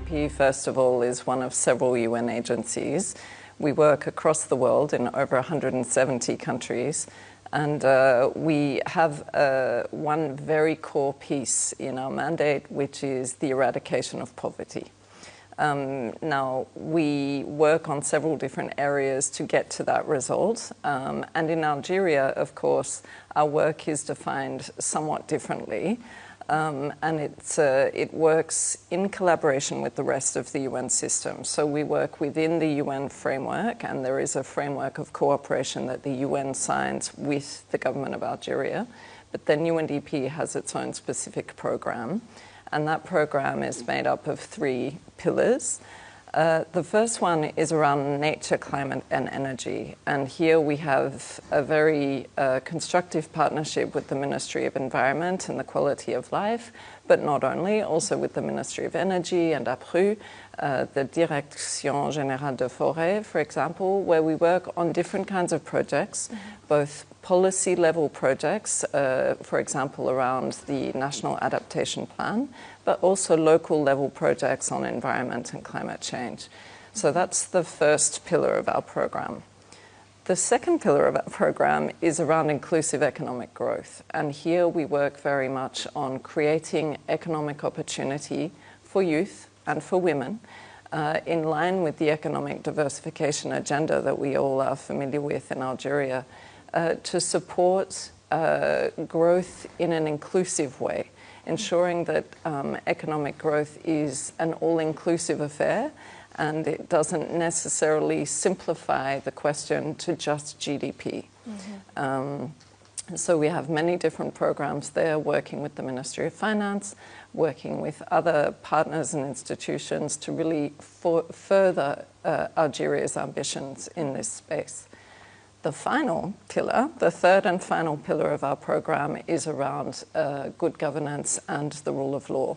UNDP, first of all, is one of several UN agencies. We work across the world in over 170 countries, and we have one very core piece in our mandate, which is the eradication of poverty. Now, we work on several different areas to get to that result, and in Algeria, of course, our work is defined somewhat differently. And it works in collaboration with the rest of the UN system. So we work within the UN framework, and there is a framework of cooperation that the UN signs with the government of Algeria. But then UNDP has its own specific program, and that program is made up of 3 pillars. The first one is around nature, climate, and energy. And here we have a very constructive partnership with the Ministry of Environment and the Quality of Life, but not only, also with the Ministry of Energy and APRU, the Direction Générale de Forêt, for example, where we work on different kinds of projects, both policy-level projects, for example, around the National Adaptation Plan, but also local-level projects on environment and climate change. So that's the first pillar of our program. The second pillar of our program is around inclusive economic growth. And here we work very much on creating economic opportunity for youth and for women in line with the economic diversification agenda that we all are familiar with in Algeria to support growth in an inclusive way, ensuring that economic growth is an all-inclusive affair and it doesn't necessarily simplify the question to just GDP. So we have many different programs there, working with the Ministry of Finance, working with other partners and institutions to really further Algeria's ambitions in this space. The final pillar, the third and final pillar of our program, is around good governance and the rule of law.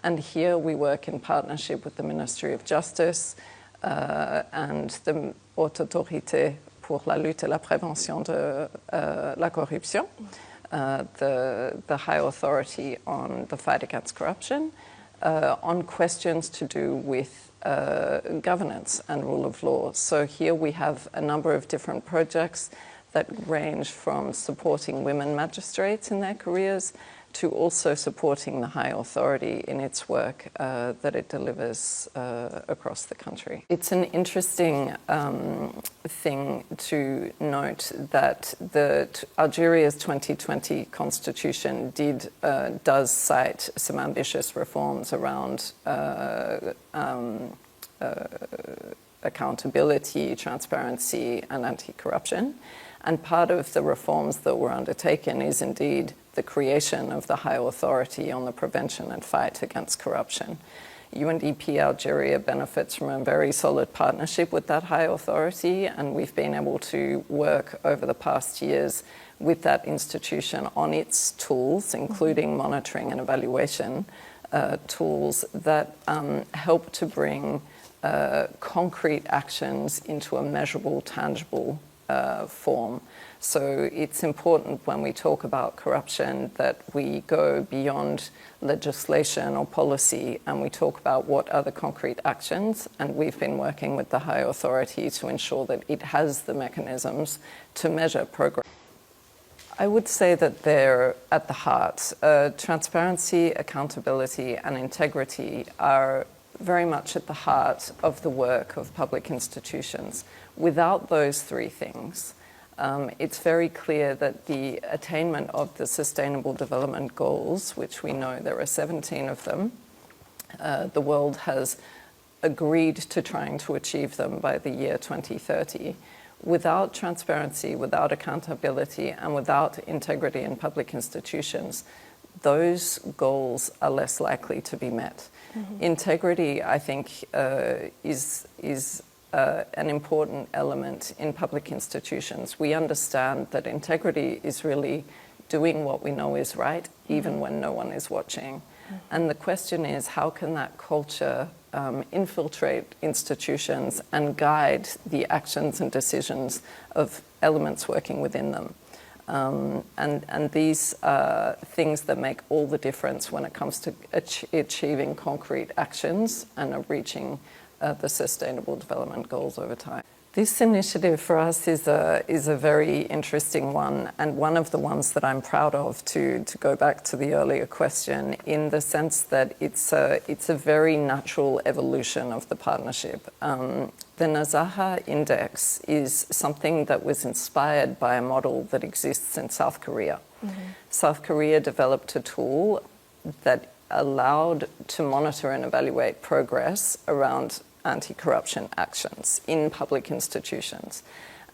And here we work in partnership with the Ministry of Justice and the Haute Autorité pour la lutte et la prévention de la corruption, the High Authority on the fight against corruption, on questions to do with governance and rule of law. So here we have a number of different projects that range from supporting women magistrates in their careers to also supporting the High Authority in its work that it delivers across the country. It's an interesting thing to note that Algeria's 2020 constitution does cite some ambitious reforms around accountability, transparency, and anti-corruption. And part of the reforms that were undertaken is indeed the creation of the High Authority on the prevention and fight against corruption. UNDP Algeria benefits from a very solid partnership with that High Authority, and we've been able to work over the past years with that institution on its tools, including monitoring and evaluation tools that help to bring concrete actions into a measurable, tangible form. So it's important when we talk about corruption that we go beyond legislation or policy and we talk about what are the concrete actions, and we've been working with the High Authority to ensure that it has the mechanisms to measure progress. I would say that they're at the heart. Transparency, accountability, and integrity are very much at the heart of the work of public institutions. Without those 3 things, it's very clear that the attainment of the Sustainable Development Goals, which we know there are 17 of them, the world has agreed to trying to achieve them by the year 2030. Without transparency, without accountability, and without integrity in public institutions, those goals are less likely to be met. Integrity, I think, is an important element in public institutions. We understand that integrity is really doing what we know is right, even when no one is watching. And the question is, how can that culture infiltrate institutions and guide the actions and decisions of elements working within them? And these are things that make all the difference when it comes to achieving concrete actions and reaching the Sustainable Development Goals over time. This initiative for us is a very interesting one, and one of the ones that I'm proud of, to go back to the earlier question, in the sense that it's a very natural evolution of the partnership. The Nazaha Index is something that was inspired by a model that exists in South Korea. South Korea developed a tool that allowed to monitor and evaluate progress around anti-corruption actions in public institutions.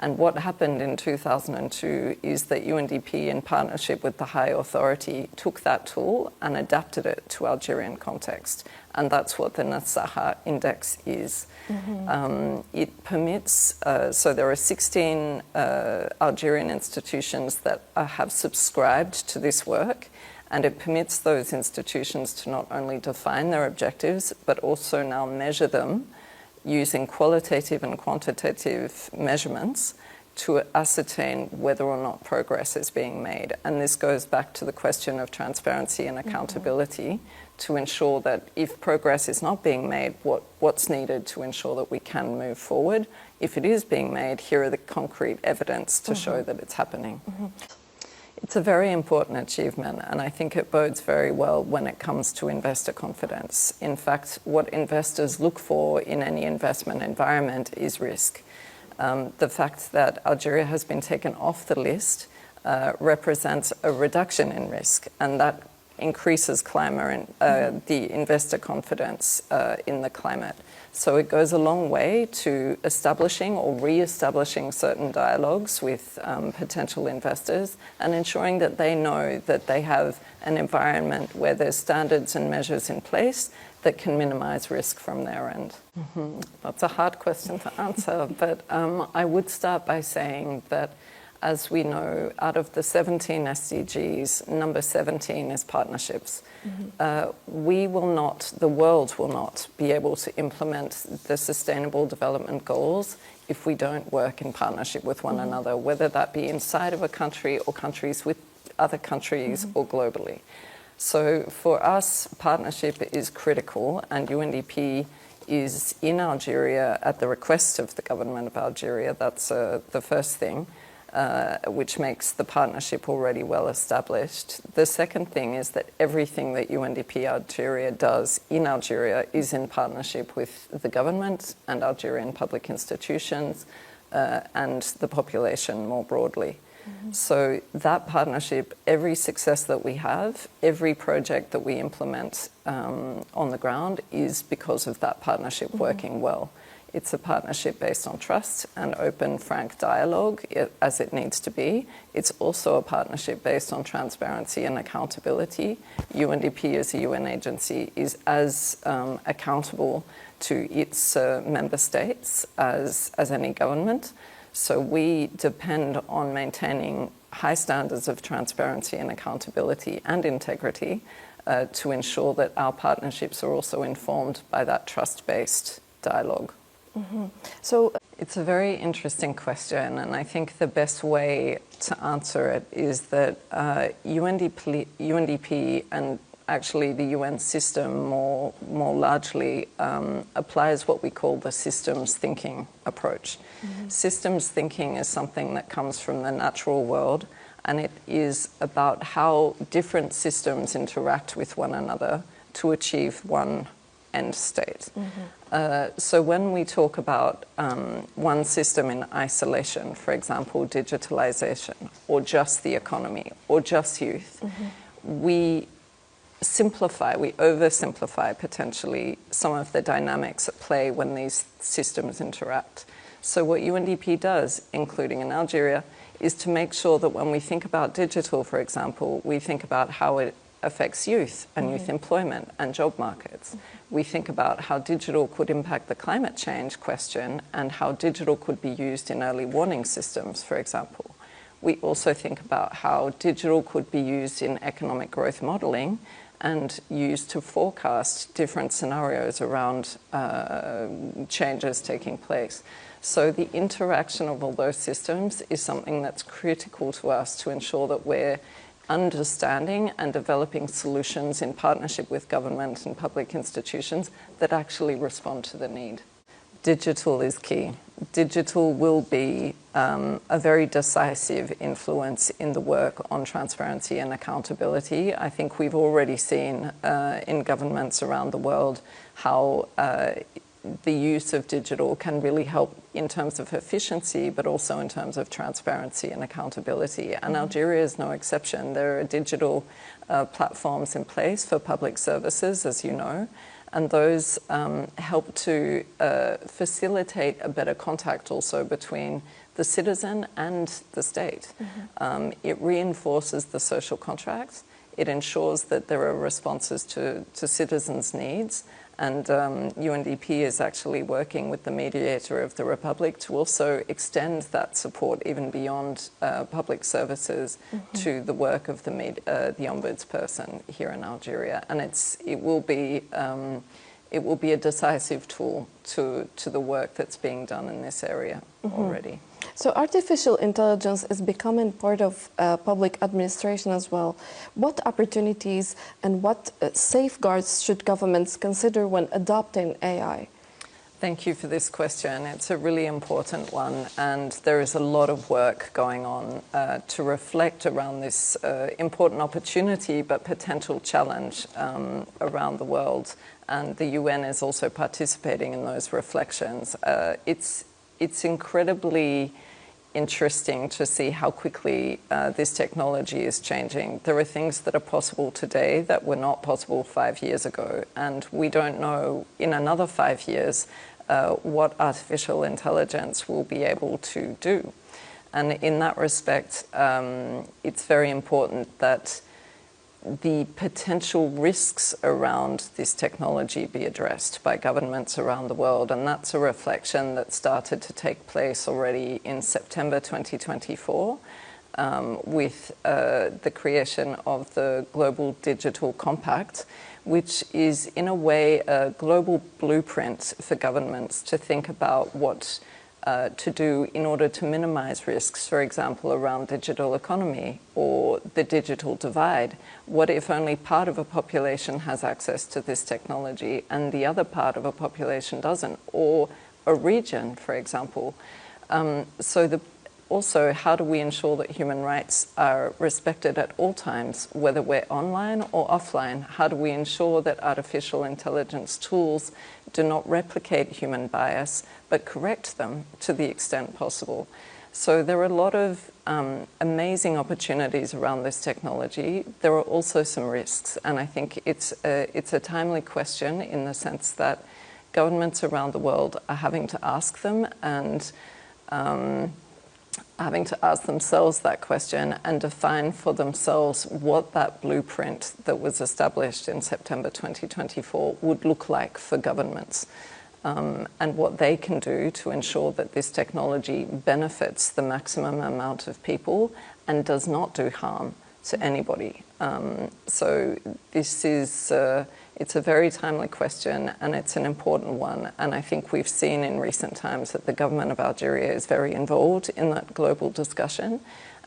And what happened in 2002 is that UNDP, in partnership with the High Authority, took that tool and adapted it to Algerian context. And that's what the Nazaha Index is. It permits, so there are 16 Algerian institutions that have subscribed to this work, and it permits those institutions to not only define their objectives, but also now measure them using qualitative and quantitative measurements to ascertain whether or not progress is being made. And this goes back to the question of transparency and accountability to ensure that if progress is not being made, what's needed to ensure that we can move forward. If it is being made, here are the concrete evidence to show that it's happening. It's a very important achievement, and I think it bodes very well when it comes to investor confidence. In fact, what investors look for in any investment environment is risk. The fact that Algeria has been taken off the list represents a reduction in risk, and that increases the investor confidence in the climate. So it goes a long way to establishing or re-establishing certain dialogues with potential investors and ensuring that they know that they have an environment where there's standards and measures in place that can minimize risk from their end. That's a hard question to answer, but I would start by saying that, as we know, out of the 17 SDGs, number 17 is partnerships. The world will not be able to implement the Sustainable Development Goals if we don't work in partnership with one another, whether that be inside of a country or countries with other countries or globally. So for us, partnership is critical, and UNDP is in Algeria at the request of the government of Algeria. That's the first thing. Which makes the partnership already well established. The second thing is that everything that UNDP Algeria does in Algeria is in partnership with the government and Algerian public institutions and the population more broadly. So that partnership, every success that we have, every project that we implement on the ground is because of that partnership working well. It's a partnership based on trust and open, frank dialogue, as it needs to be. It's also a partnership based on transparency and accountability. UNDP, as a UN agency, is as accountable to its member states as any government. So we depend on maintaining high standards of transparency and accountability and integrity to ensure that our partnerships are also informed by that trust-based dialogue. So it's a very interesting question, and I think the best way to answer it is that UNDP and actually the UN system more largely applies what we call the systems thinking approach. Systems thinking is something that comes from the natural world, and it is about how different systems interact with one another to achieve one end state. So when we talk about one system in isolation, for example, digitalization, or just the economy, or just youth, we oversimplify potentially some of the dynamics at play when these systems interact. So what UNDP does, including in Algeria, is to make sure that when we think about digital, for example, we think about how it affects youth and youth employment and job markets. We think about how digital could impact the climate change question and how digital could be used in early warning systems, for example. We also think about how digital could be used in economic growth modeling and used to forecast different scenarios around changes taking place. So the interaction of all those systems is something that's critical to us to ensure that we're understanding and developing solutions in partnership with government and public institutions that actually respond to the need. Digital is key. Digital will be a very decisive influence in the work on transparency and accountability. I think we've already seen in governments around the world how the use of digital can really help in terms of efficiency, but also in terms of transparency and accountability. And Algeria is no exception. There are digital platforms in place for public services, as you know, and those help to facilitate a better contact also between the citizen and the state. It reinforces the social contracts. It ensures that there are responses to citizens' needs. And UNDP is actually working with the mediator of the Republic to also extend that support even beyond public services to the work of the ombudsperson here in Algeria. And it will be a decisive tool to the work that's being done in this area already. So artificial intelligence is becoming part of public administration as well. What opportunities and what safeguards should governments consider when adopting AI? Thank you for this question. It's a really important one, and there is a lot of work going on to reflect around this important opportunity but potential challenge around the world. And the UN is also participating in those reflections. It's incredibly interesting to see how quickly this technology is changing. There are things that are possible today that were not possible 5 years ago, and we don't know in another 5 years what artificial intelligence will be able to do. And in that respect, it's very important that the potential risks around this technology be addressed by governments around the world. And that's a reflection that started to take place already in September 2024 with the creation of the Global Digital Compact, which is in a way a global blueprint for governments to think about what to do in order to minimize risks, for example, around digital economy or the digital divide. What if only part of a population has access to this technology and the other part of a population doesn't, or a region, for example? Also, how do we ensure that human rights are respected at all times, whether we're online or offline? How do we ensure that artificial intelligence tools do not replicate human bias, but correct them to the extent possible? So there are a lot of amazing opportunities around this technology. There are also some risks, and I think it's a timely question in the sense that governments around the world are having to ask them and having to ask themselves that question and define for themselves what that blueprint that was established in September 2024 would look like for governments, and what they can do to ensure that this technology benefits the maximum amount of people and does not do harm to anybody. So this is it's a very timely question, and it's an important one. And I think we've seen in recent times that the government of Algeria is very involved in that global discussion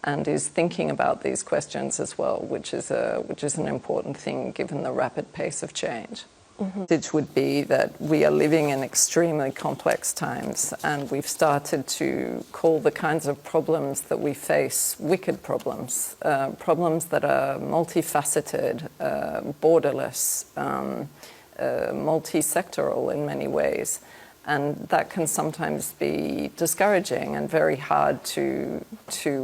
and is thinking about these questions as well, which is an important thing given the rapid pace of change. The message would be that we are living in extremely complex times, and we've started to call the kinds of problems that we face wicked problems, problems that are multifaceted, borderless, multi-sectoral in many ways. And that can sometimes be discouraging and very hard to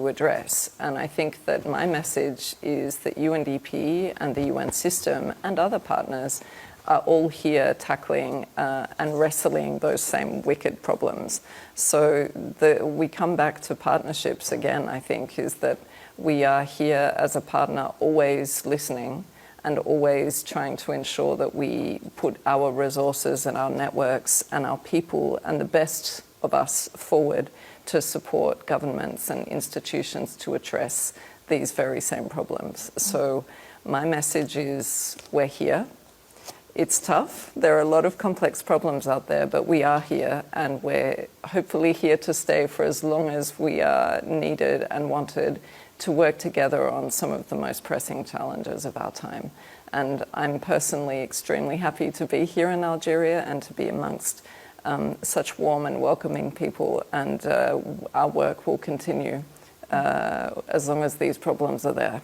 address. And I think that my message is that UNDP and the UN system and other partners are all here tackling and wrestling those same wicked problems. So we come back to partnerships again, I think, is that we are here as a partner always listening and always trying to ensure that we put our resources and our networks and our people and the best of us forward to support governments and institutions to address these very same problems. So My message is we're here. It's tough. There are a lot of complex problems out there, but we are here, and we're hopefully here to stay for as long as we are needed and wanted to work together on some of the most pressing challenges of our time. And I'm personally extremely happy to be here in Algeria and to be amongst such warm and welcoming people, and our work will continue as long as these problems are there.